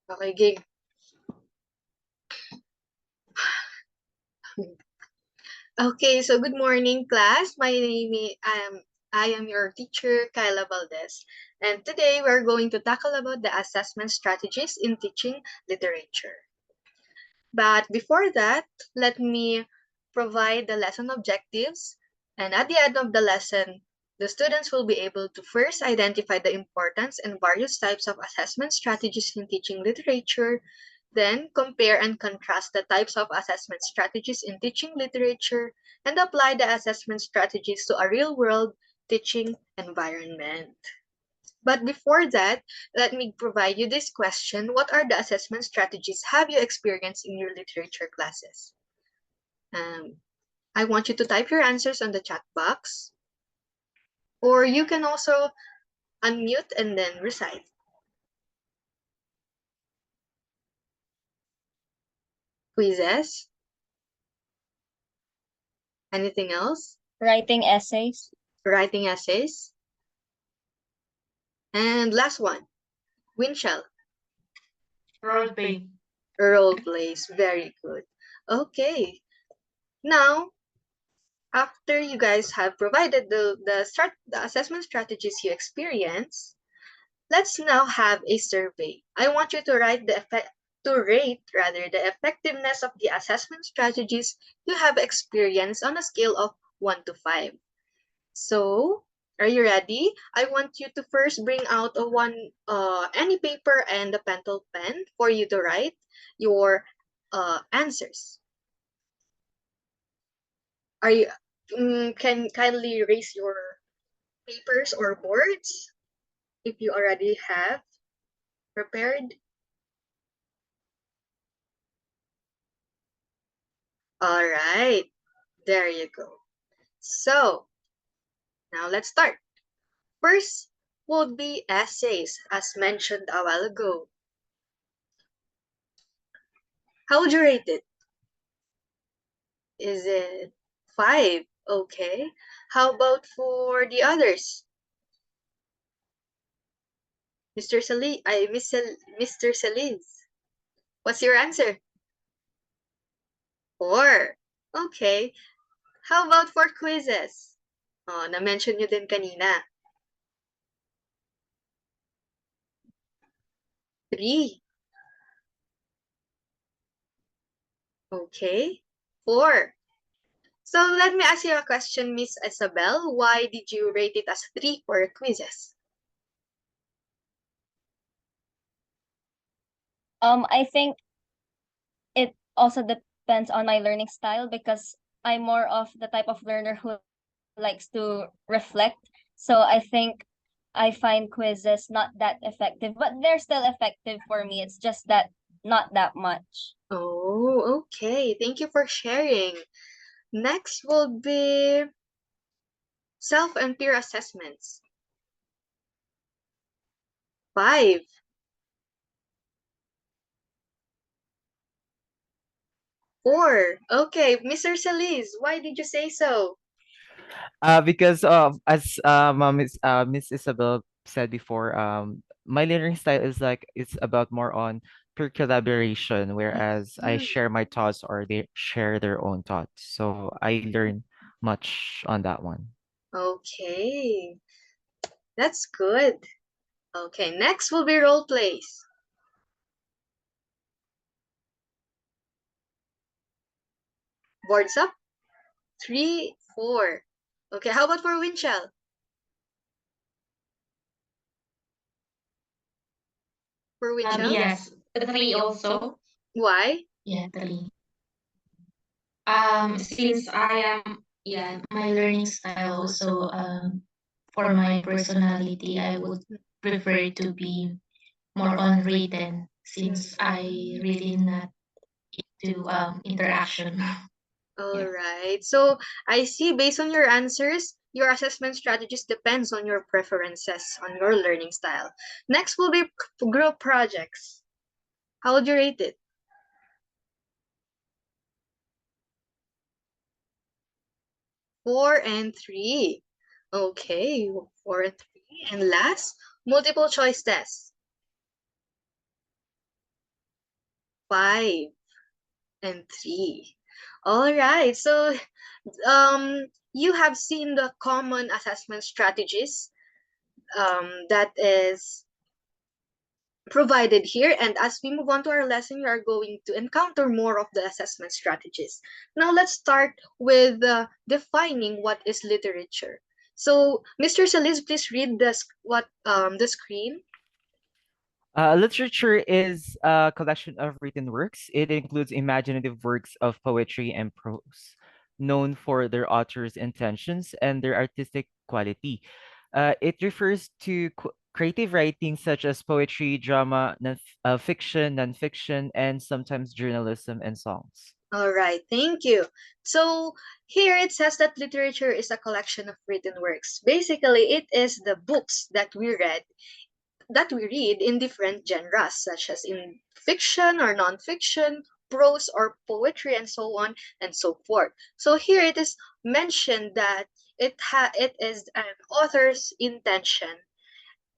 Okay, game. Okay, so good morning, class. My name is I am your teacher, Kyla Valdez, and today we're going to tackle about the assessment strategies in teaching literature. But before that, let me provide the lesson objectives, and at the end of the lesson, the students will be able to first identify the importance and various types of assessment strategies in teaching literature, then compare and contrast the types of assessment strategies in teaching literature, and apply the assessment strategies to a real-world teaching environment. But before that, let me provide you this question. What are the assessment strategies have you experienced in your literature classes? I want you to type your answers on the chat box, or you can also unmute and then recite. Quizzes? Anything else? Writing essays. Writing essays? And last one, Winchell. Role play. Role plays. Very good. Okay. Now, after you guys have provided the assessment strategies you experience, let's now have a survey. I want you to rate the effectiveness of the assessment strategies you have experienced on a scale of 1 to 5. So, are you ready? I want you to first bring out any paper and a pencil pen for you to write your answers. Are you can kindly raise your papers or boards if you already have prepared? All right, there you go. So, now let's start. First would be essays, as mentioned a while ago. How would you rate it? Is it 5? Okay. How about for the others? Mr. Mr. Saliz, what's your answer? 4. Okay. How about for quizzes? Oh, na-mention nyo din kanina. 3. Okay. 4. So let me ask you a question, Miss Isabel. Why did you rate it as 3 for quizzes? I think it also depends on my learning style because I'm more of the type of learner who likes to reflect. So I think I find quizzes not that effective, but they're still effective for me. It's just that not that much. Oh, okay. Thank you for sharing. Next will be self and peer assessments. 5. 4. Okay, Mr. Solis, why did you say so? Because as Miss Isabel said before, my learning style is like it's about more on peer collaboration, whereas I share my thoughts or they share their own thoughts. So I learn much on that one. Okay, that's good. Okay, next will be role plays. Boards up. 3, 4. Okay, how about for Winchell? For Winchell? Yes, 3 also. Why? Yeah, 3. Since I am, my learning style also, for my personality, I would prefer to be more on written since I really not into interaction. All Yeah. right. So I see based on your answers, your assessment strategies depends on your preferences, on your learning style. Next will be group projects. How would you rate it? 4 and 3. Okay, 4 and 3. And last, multiple choice tests. 5 and 3. All right. So you have seen the common assessment strategies that is provided here, and as we move on to our lesson, you are going to encounter more of the assessment strategies. Now let's start with defining what is literature. So Mr. Solis, please read the screen. Literature is a collection of written works. It includes imaginative works of poetry and prose, known for their author's intentions and their artistic quality. It refers to creative writing such as poetry, drama, fiction, nonfiction, and sometimes journalism and songs. All right, thank you. So here it says that literature is a collection of written works. Basically, it is the books that we read in different genres, such as in fiction or nonfiction, prose or poetry, and so on and so forth. So here it is mentioned that it is an author's intention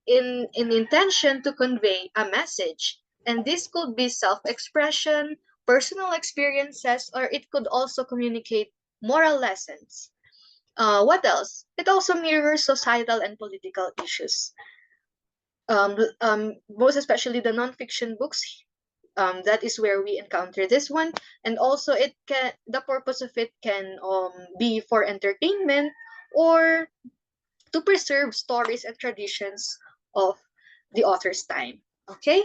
in intention to convey a message, and this could be self-expression, personal experiences, or it could also communicate moral lessons. What else? It also mirrors societal and political issues. Most especially the nonfiction books. That is where we encounter this one, and also the purpose of it can be for entertainment or to preserve stories and traditions of the author's time. Okay,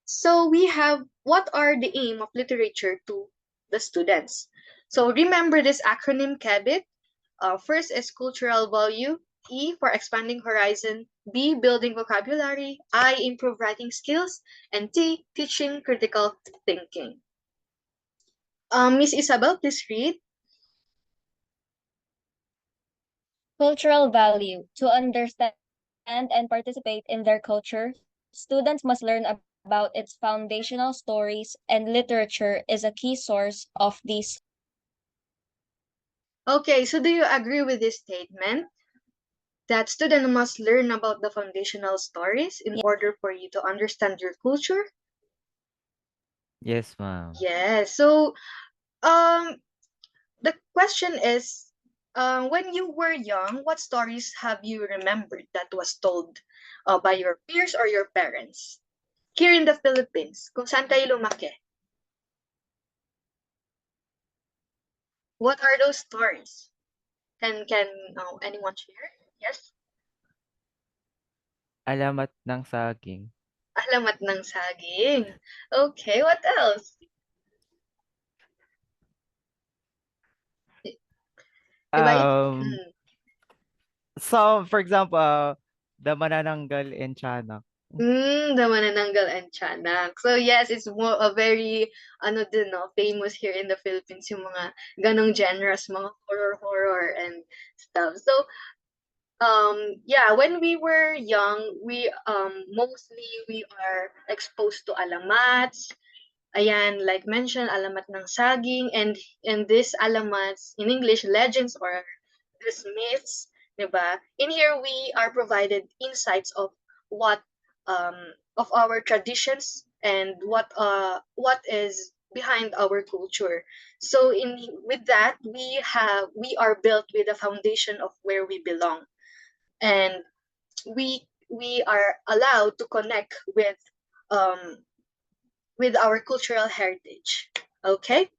so we have what are the aim of literature to the students. So remember this acronym KEBIT. First is cultural value, E for expanding horizon, B building vocabulary, I improve writing skills, and T teaching critical thinking. Miss Isabel, please read. Cultural value. To understand and participate in their culture, students must learn about its foundational stories, and literature is a key source of these. Okay, so do you agree with this statement? That student must learn about the foundational stories in order for you to understand your culture? Yes, ma'am. Yes. So, um, the question is, when you were young, what stories have you remembered that was told by your peers or your parents? Here in the Philippines, kung saan tayo lumaki, what are those stories? Can anyone share? Yes? Alamat ng saging. Alamat ng saging. Okay, what else? Diba? Um, so for example, the Manananggal in Tiyanak. The Manananggal and Tiyanak. So yes, it's more a very famous here in the Philippines yung mga ganong genres, mga horror and stuff. So yeah, when we were young, we mostly we are exposed to alamats. Ayan, like mentioned, alamat ng saging, and this alamats in English, legends or these myths, diba? In here we are provided insights of what of our traditions and what is behind our culture. So with that we are built with a foundation of where we belong, and we are allowed to connect with our cultural heritage. Okay?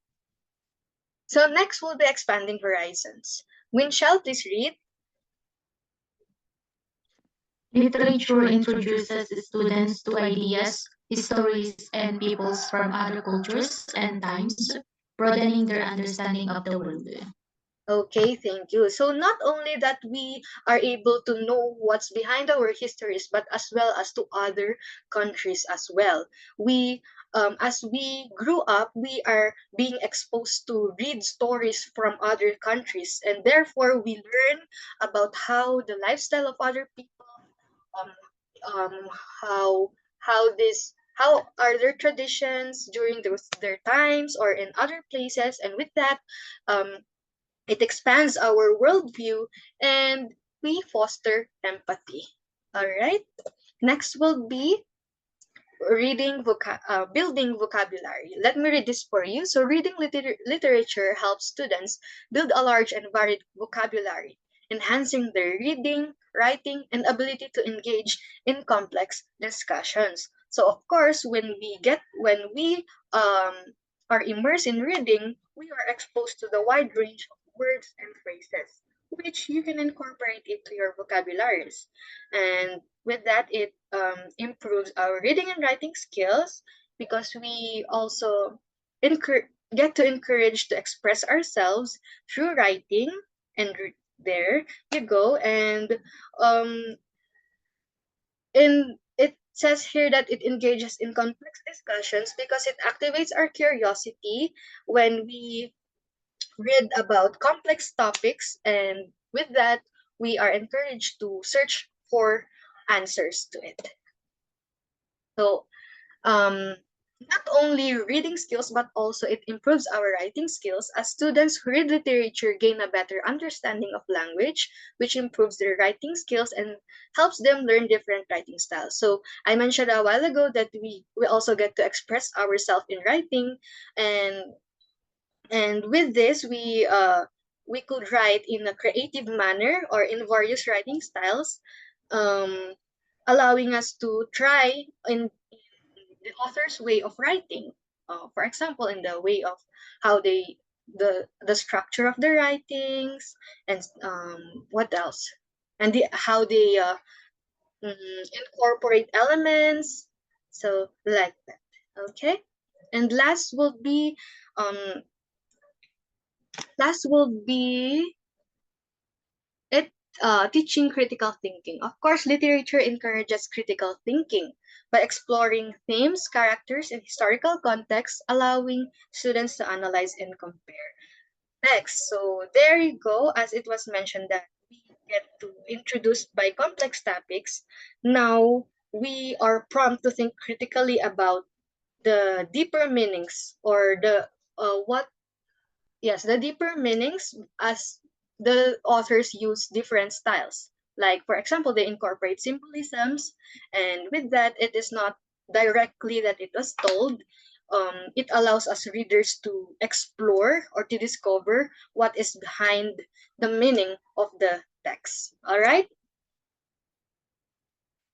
So next will be expanding horizons. Winchell, please read. Literature introduces students to ideas, stories, and peoples from other cultures and times, broadening their understanding of the world. Okay, thank you. So not only that we are able to know what's behind our histories, but as well as to other countries as well. As we grew up, we are being exposed to read stories from other countries, and therefore we learn about how the lifestyle of other people, um, um, how are their traditions during their times or in other places, and with that, it expands our worldview and we foster empathy. All right. Next will be building vocabulary. Let me read this for you. So reading literature helps students build a large and varied vocabulary, enhancing their reading, writing, and ability to engage in complex discussions. So of course, when we um, are immersed in reading, we are exposed to the wide range of words and phrases, which you can incorporate into your vocabularies. And with that, it improves our reading and writing skills because we also get to encourage to express ourselves through writing. And there you go. Um, and it says here that it engages in complex discussions because it activates our curiosity when we read about complex topics, and with that, we are encouraged to search for answers to it. So, not only reading skills, but also it improves our writing skills as students who read literature gain a better understanding of language, which improves their writing skills and helps them learn different writing styles. So I mentioned a while ago that we also get to express ourselves in writing, and with this we could write in a creative manner or in various writing styles, um, allowing us to try in the author's way of writing. For example, in the way of how they the structure of the writings, and what else, and how they incorporate elements. So like that. Okay, and um last will be it teaching critical thinking. Of course, literature encourages critical thinking by exploring themes, characters, and historical context, allowing students to analyze and compare text. So there you go, as it was mentioned that we get to introduce by complex topics. Now we are prompt to think critically about the deeper meanings or the what yes, the deeper meanings, as the authors use different styles. Like, for example, they incorporate symbolisms, and with that, it is not directly that it was told. It allows us readers to explore or to discover what is behind the meaning of the text. All right.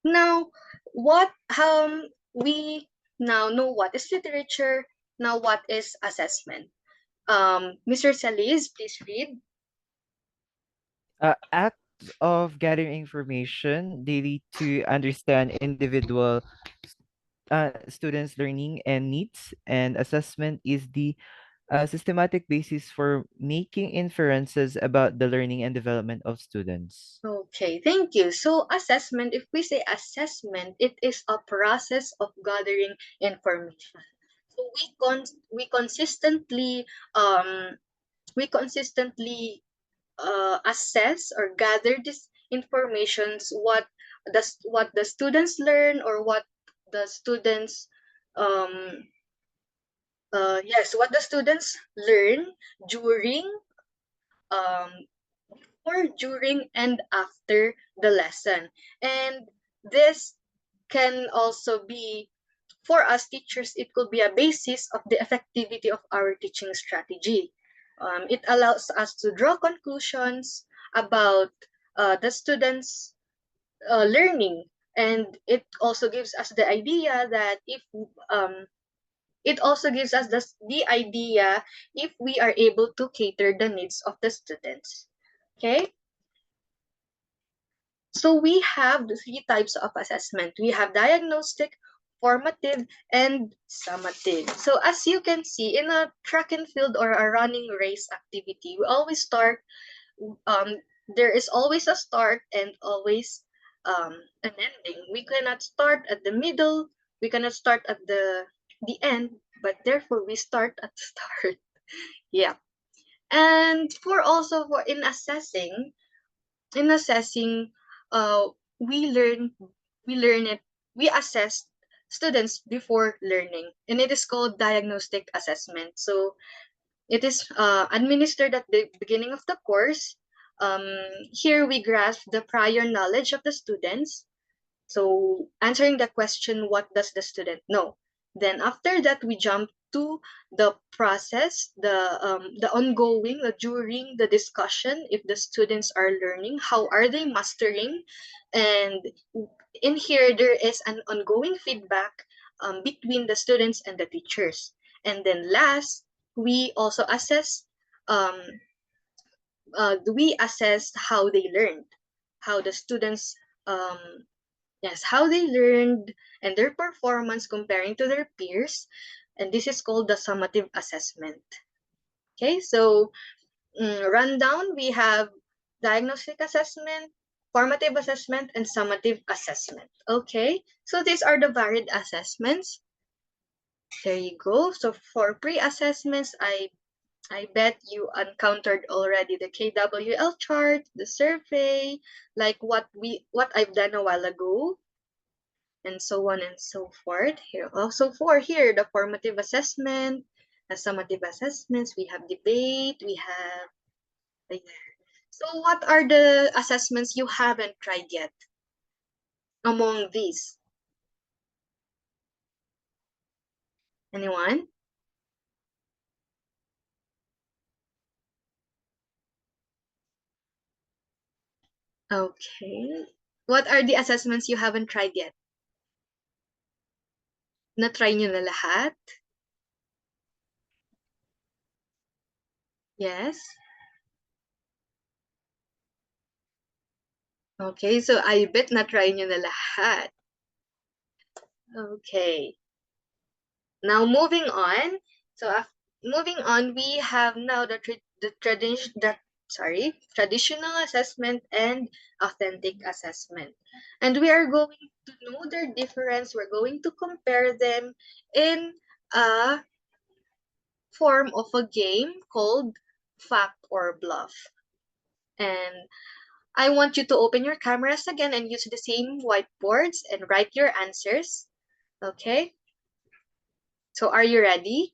Now, what we now know what is literature. Now, what is assessment? Mr. Salis, please read. Acts of gathering information daily to understand individual students' learning and needs, and assessment is the systematic basis for making inferences about the learning and development of students. Okay, thank you. So assessment, if we say assessment, it is a process of gathering information. So we consistently um assess or gather this informations, what the students learn, or what the students um what the students learn during um or during and after the lesson. And this can also be, for us teachers, it could be a basis of the effectivity of our teaching strategy. It allows us to draw conclusions about the students' learning, and it also gives us the idea that if it also gives us the idea if we are able to cater the needs of the students. Okay. So we have the three types of assessment. We have diagnostic, formative, and summative. So as you can see, in a track and field or a running race activity, we always start, um, there is always a start and always an ending. We cannot start at the middle, we cannot start at the end, but therefore we start at the start. Yeah. And for also for in assessing, uh, we learn it, we assess students before learning, and it is called diagnostic assessment. So it is administered at the beginning of the course. um, Here we grasp the prior knowledge of the students, So answering the question, what does the student know? Then after that, we jump to the process, the ongoing, during the discussion, if the students are learning, how are they mastering? And in here, there is an ongoing feedback between the students and the teachers. And then last, we also assess, we assess how they learned, how the students, yes, how they learned and their performance comparing to their peers. And this is called the summative assessment. Okay, so rundown, we have diagnostic assessment, formative assessment, and summative assessment. Okay, so these are the varied assessments. There you go. So for pre-assessments, I bet you encountered already the KWL chart, the survey, like what I've done a while ago, and so on and so forth. Here also for here the formative assessment, summative assessments, we have debate, we have right there. So what are the assessments you haven't tried yet among these? Anyone? Okay. What are the assessments you haven't tried yet? Na-try nyo na lahat? Yes? Okay, so I bet na-try nyo na lahat. Okay. Now moving on. So moving on, we have now the traditional assessment and authentic assessment. And we are going to know their difference. We're going to compare them in a form of a game called fact or bluff. And I want you to open your cameras again and use the same whiteboards and write your answers. Okay? So are you ready?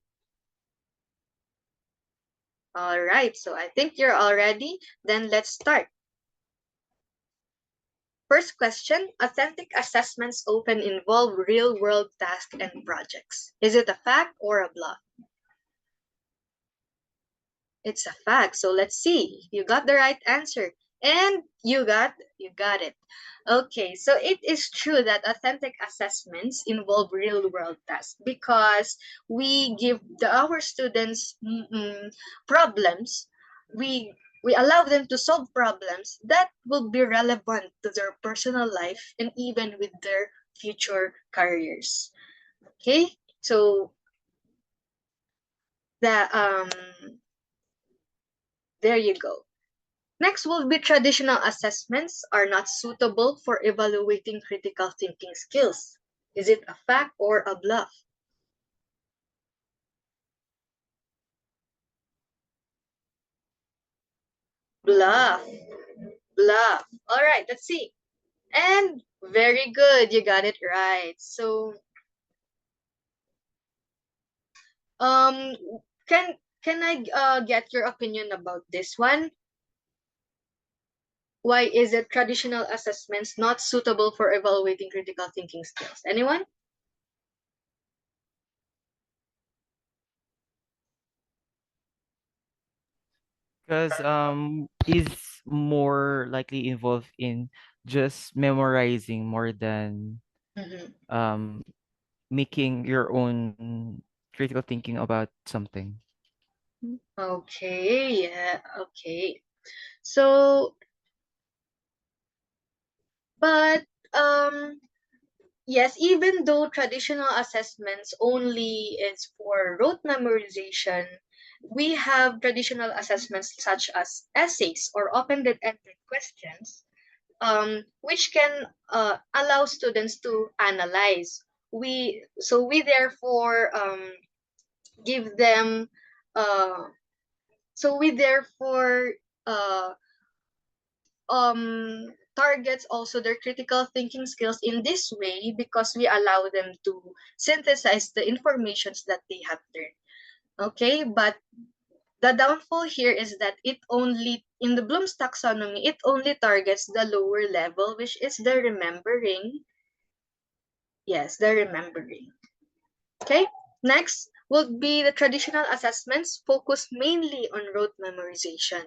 All right, so I think you're all ready. Then let's start. First question, authentic assessments often involve real-world tasks and projects. Is it a fact or a bluff? It's a fact, so let's see. You got the right answer. And you got it. Okay, so it is true that authentic assessments involve real-world tasks because we give our students problems. We allow them to solve problems that will be relevant to their personal life and even with their future careers. Okay, so there you go. Next will be traditional assessments are not suitable for evaluating critical thinking skills. Is it a fact or a bluff? Bluff. Bluff. All right, let's see. And very good, you got it right. So, um, can I get your opinion about this one? Why is it traditional assessments not suitable for evaluating critical thinking skills? Anyone? Because is more likely involved in just memorizing more than Mhm. making your own critical thinking about something. Okay, yeah, okay. So, but yes, even though traditional assessments only is for rote memorization, we have traditional assessments such as essays or open-ended questions, which can allow students to analyze. We therefore give them uh, so we therefore uh, targets also their critical thinking skills in this way because we allow them to synthesize the informations that they have learned. Okay, but the downfall here is that it only, in the Bloom's taxonomy, it only targets the lower level, which is the remembering. Yes, the remembering. Okay, next will be the traditional assessments focus mainly on rote memorization.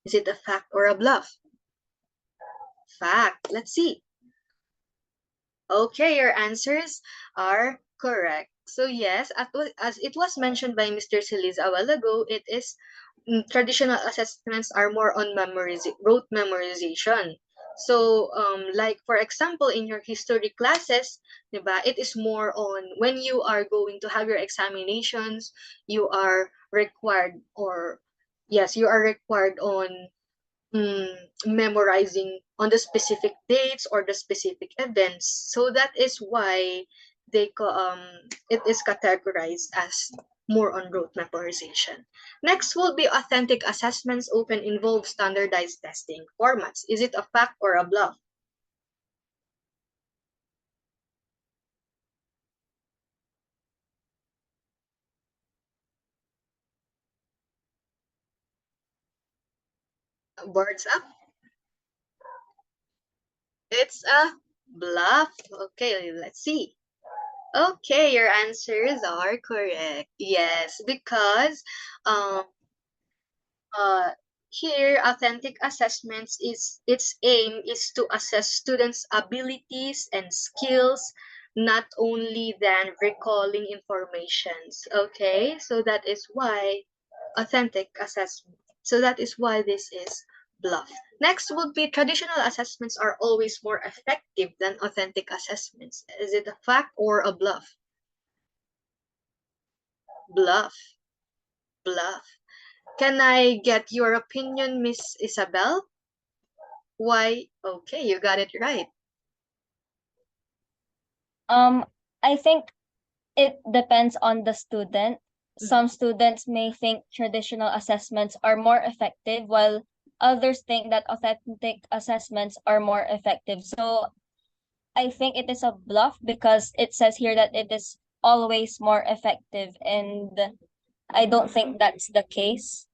Is it a fact or a bluff? Fact. Let's see. Okay, your answers are correct. So yes, as it was mentioned by Mr. Silis a while ago, it is traditional assessments are more on rote memorization. So, like for example, in your history classes, diba, it is more on when you are going to have your examinations, you are required or yes, you are required on memorizing on the specific dates or the specific events. So that is why it is categorized as more on rote memorization. Next will be authentic assessments often involve standardized testing formats. Is it a fact or a bluff? Boards up. It's a bluff. Okay, let's see. Okay, your answers are correct. Yes, because um uh, here authentic assessments is its aim is to assess students' abilities and skills, not only than recalling informations. Okay, so that is why authentic assessment. So that is why this is bluff. Next would be traditional assessments are always more effective than authentic assessments. Is it a fact or a bluff? Bluff. Bluff. Can I get your opinion, Miss Isabel? Why? Okay, you got it right. Um, I think it depends on the student. Some students may think traditional assessments are more effective, while others think that authentic assessments are more effective. So I think it is a bluff because it says here that it is always more effective, and I don't think that's the case.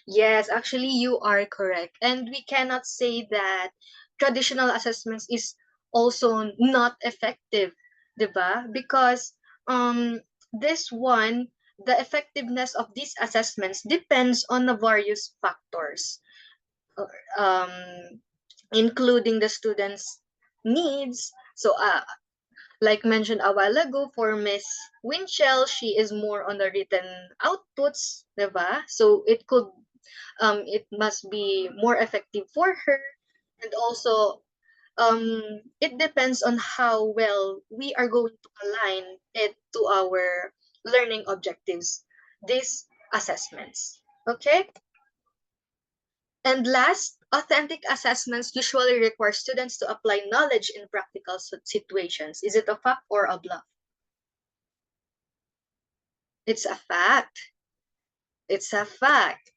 Yes, actually, you are correct. And we cannot say that traditional assessments is also not effective, diba? Because this one, the effectiveness of these assessments depends on the various factors, um, including the students' needs. So, like mentioned a while ago, for Miss Winchell, she is more on the written outputs, diba? So it must be more effective for her, and also it depends on how well we are going to align it to our learning objectives, these assessments. Okay. And last, authentic assessments usually require students to apply knowledge in practical situations. Is it a fact or a bluff? It's a fact. It's a fact.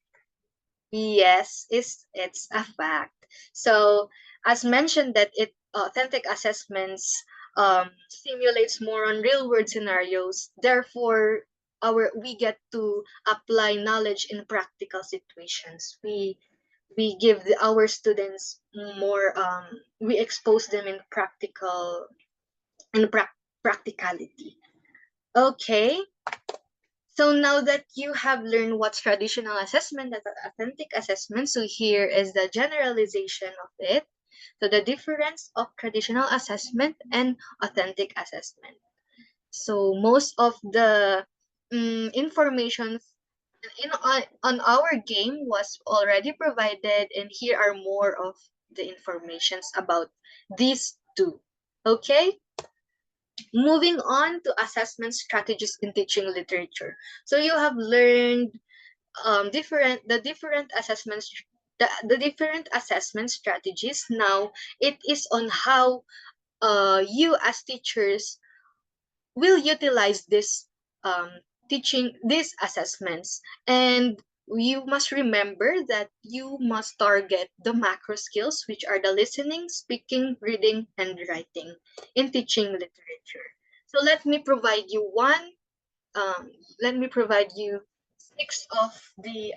Yes, it's a fact. So, as mentioned, that it authentic assessments simulates more on real world scenarios. Therefore, we get to apply knowledge in practical situations. We give our students more. We expose them in practicality. Okay. So now that you have learned what's traditional assessment and authentic assessment, so here is the generalization of it. So the difference of traditional assessment and authentic assessment. So most of the information on our game was already provided, and here are more of the informations about these two. Okay? Moving on to assessment strategies in teaching literature. So you have learned different assessments, the different assessment strategies. Now it is on how you as teachers will utilize this teaching these assessments, and you must remember that you must target the macro skills, which are the listening, speaking, reading, and writing in teaching literature. So um, let me provide you six of the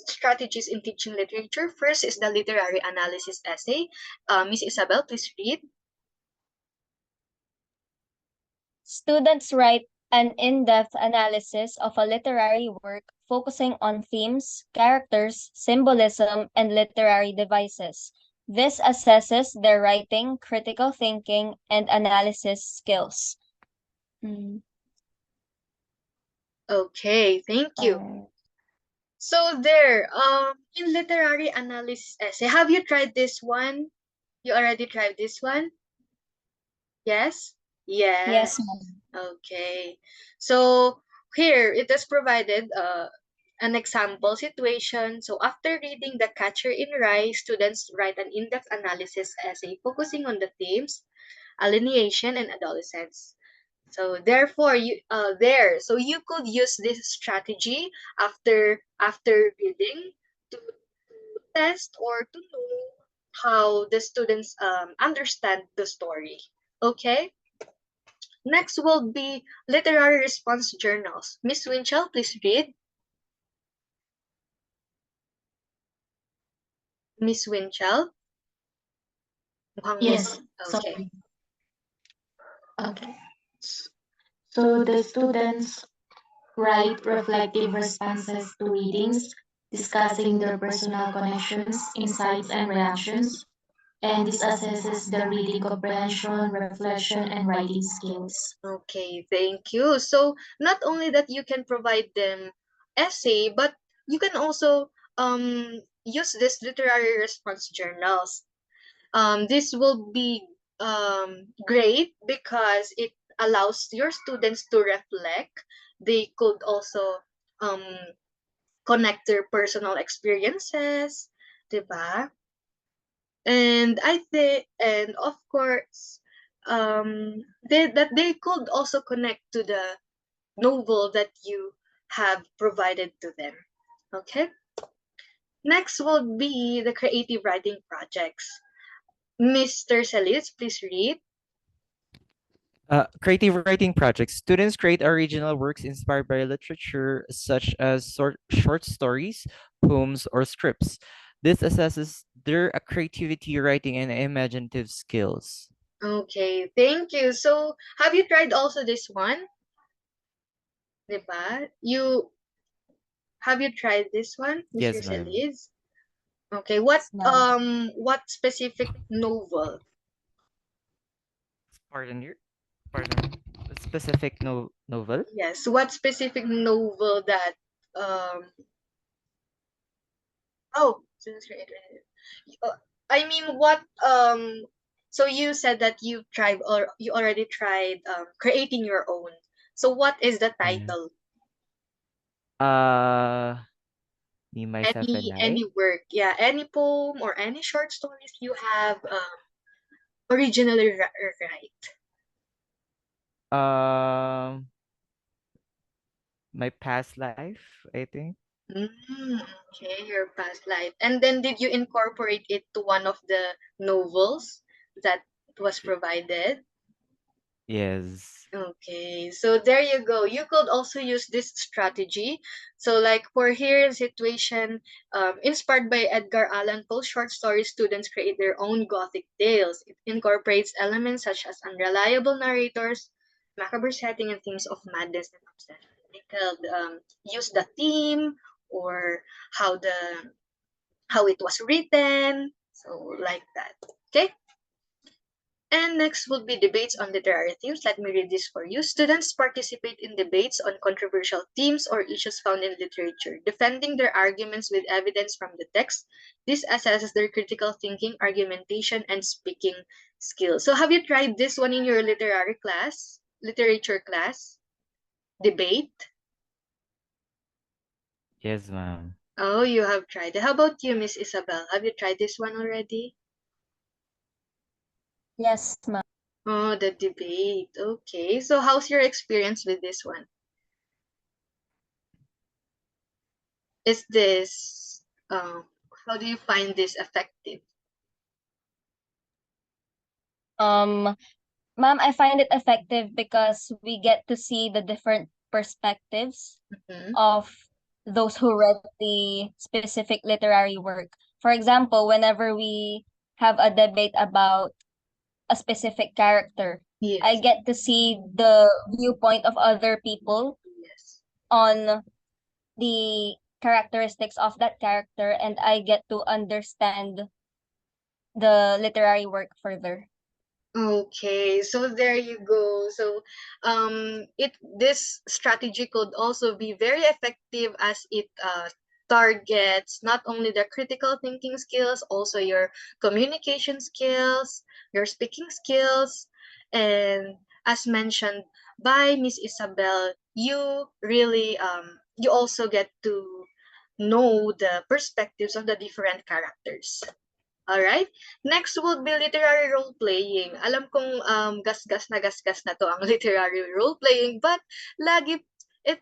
strategies in teaching literature. First is the literary analysis essay. Miss Isabel, please read. Students write an in-depth analysis of a literary work focusing on themes, characters, symbolism, and literary devices. This assesses their writing, critical thinking, and analysis skills. Okay, thank you. So there, in literary analysis essay, have you tried this one? You already tried this one? Yes? Yes, ma'am. Okay. So here it is provided an example situation. So after reading The Catcher in Rye, students write an in-depth analysis essay focusing on the themes, alienation, and adolescence. So therefore, you could use this strategy after reading to test or to know how the students understand the story. Okay. Next will be literary response journals. Miss Winchell, please read. Miss Winchell. Yes, Okay. sorry. Okay. So the students write reflective responses to readings, discussing their personal connections, insights, and reactions, and this assesses their reading comprehension, reflection, and writing skills. Okay, thank you. So not only that you can provide them essay, but you can also use this literary response journals. This will be great because it allows your students to reflect. They could also um, connect their personal experiences, diba? And I think, and of course, that they could also connect to the novel that you have provided to them. Okay. Next will be the creative writing projects. Mr. Salis, please read. Creative writing projects. Students create original works inspired by literature, such as short stories, poems, or scripts. This assesses their creativity, writing, and imaginative skills. Okay, thank you. So, have you tried also this one? Diba? Have you tried this one, Mr. Yes, ma'am. Salis? Okay, what Ma'am. what specific novel? Pardon your, pardon. A specific novel? Yes, what specific novel that oh, students create. I mean, what so you said that you tried or you already tried creating your own. So what is the Yeah. title? Me, myself, and I. Any work, yeah, any poem or any short stories you have originally write. Um, my past life, I think. Okay, your past life. And then did you incorporate it to one of the novels that was provided? Yes. Okay, so there you go. You could also use this strategy. So like for here situation, inspired by Edgar Allan Poe's short story, students create their own gothic tales. It incorporates elements such as unreliable narrators, macabre setting, and themes of madness and obsession. They could use the theme or how the how it was written. So like that. Okay. And next would be debates on literary themes. Let me read this for you. Students participate in debates on controversial themes or issues found in literature, defending their arguments with evidence from the text. This assesses their critical thinking, argumentation, and speaking skills. So have you tried this one in your literary class, literature class? Debate? Yes, ma'am. Oh, you have tried it. How about you, Miss Isabel? Have you tried this one already? Yes, ma'am. Oh, the debate. Okay. So how's your experience with this one? Is this how do you find this effective? Ma'am, I find it effective because we get to see the different perspectives Mhm. of those who read the specific literary work. For example, whenever we have a debate about a specific character, I Yes. get to see the viewpoint of other people Yes. on the characteristics of that character, and I get to understand the literary work further. Okay, so there you go. So, this strategy could also be very effective as it targets not only the critical thinking skills, also your communication skills, your speaking skills, and as mentioned by Miss Isabel, you really you also get to know the perspectives of the different characters. Alright? Next would be literary role playing. Alam kong gasgas na to ang literary role playing, but lagi it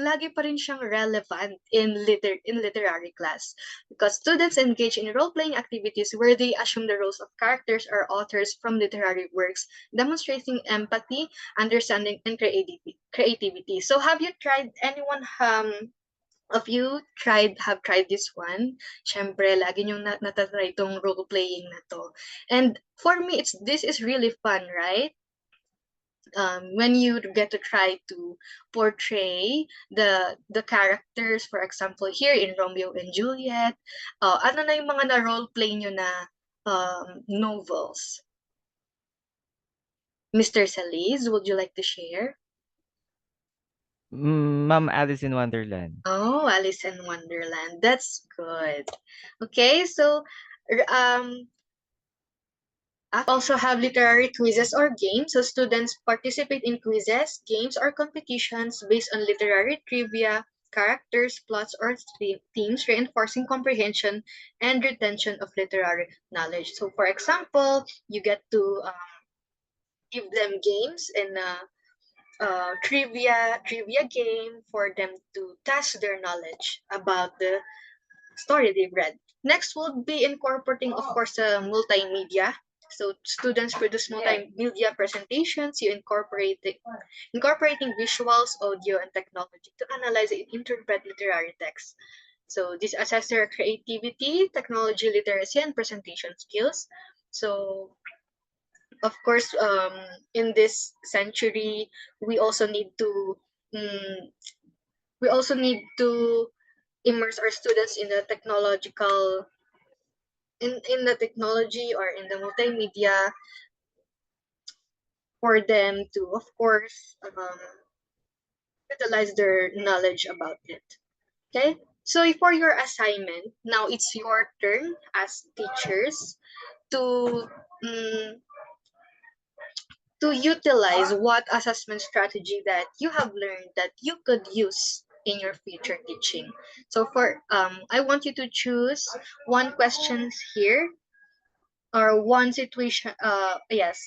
lagi pa rin siyang relevant in literary class because students engage in role playing activities where they assume the roles of characters or authors from literary works, demonstrating empathy, understanding, and creativity. So have you tried anyone of you have tried this one? Syempre, lagi niyong natatry itong role playing na to. And for me, this is really fun, right? When you get to try to portray the characters, for example, here in Romeo and Juliet, ano na yung mga na role play niyo na novels? Mr. Saliz, would you like to share? Ma'am Alice in Wonderland. Oh, Alice in Wonderland. That's good. Okay, so also have literary quizzes or games. So students participate in quizzes, games, or competitions based on literary trivia, characters, plots, or themes, reinforcing comprehension and retention of literary knowledge. So for example, you get to give them games in a trivia game for them to test their knowledge about the story they've read. Next would be incorporating, of course, multimedia. So students produce multimedia presentations. You incorporating visuals, audio, and technology to analyze and interpret literary text. So this assesses their creativity, technology literacy, and presentation skills. So of course, in this century, we also need to um, immerse our students in the technological in the technology or in the multimedia for them to, of course, utilize their knowledge about it. Okay, so for your assignment, now it's your turn as teachers to um, to utilize what assessment strategy that you have learned that you could use in your future teaching. So for I want you to choose one questions here or one situation. Yes,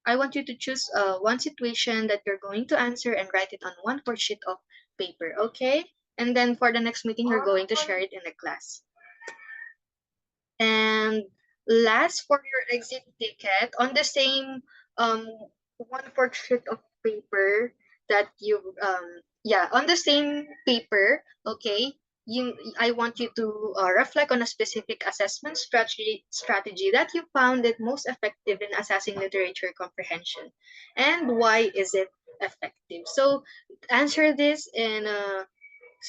I want you to choose one situation that you're going to answer and write it on one sheet of paper, okay? And then for the next meeting, you're going to share it in the class. And last, for your exit ticket, on the same one-fourth sheet of paper that you on the same paper, okay, I want you to reflect on a specific assessment strategy that you found it most effective in assessing literature comprehension, and why is it effective. So answer this in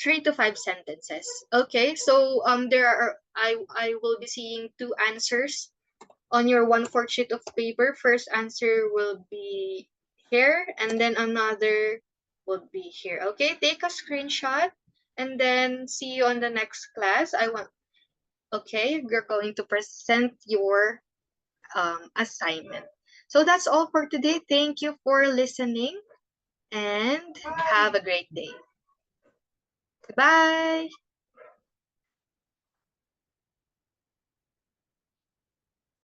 3 to 5 sentences. Okay, so there are I will be seeing two answers on your one-fourth sheet of paper. First answer will be here, and then another will be here. Okay, take a screenshot, and then see you on the next class. Okay, you're going to present your assignment. So that's all for today. Thank you for listening, and have a great day. Bye.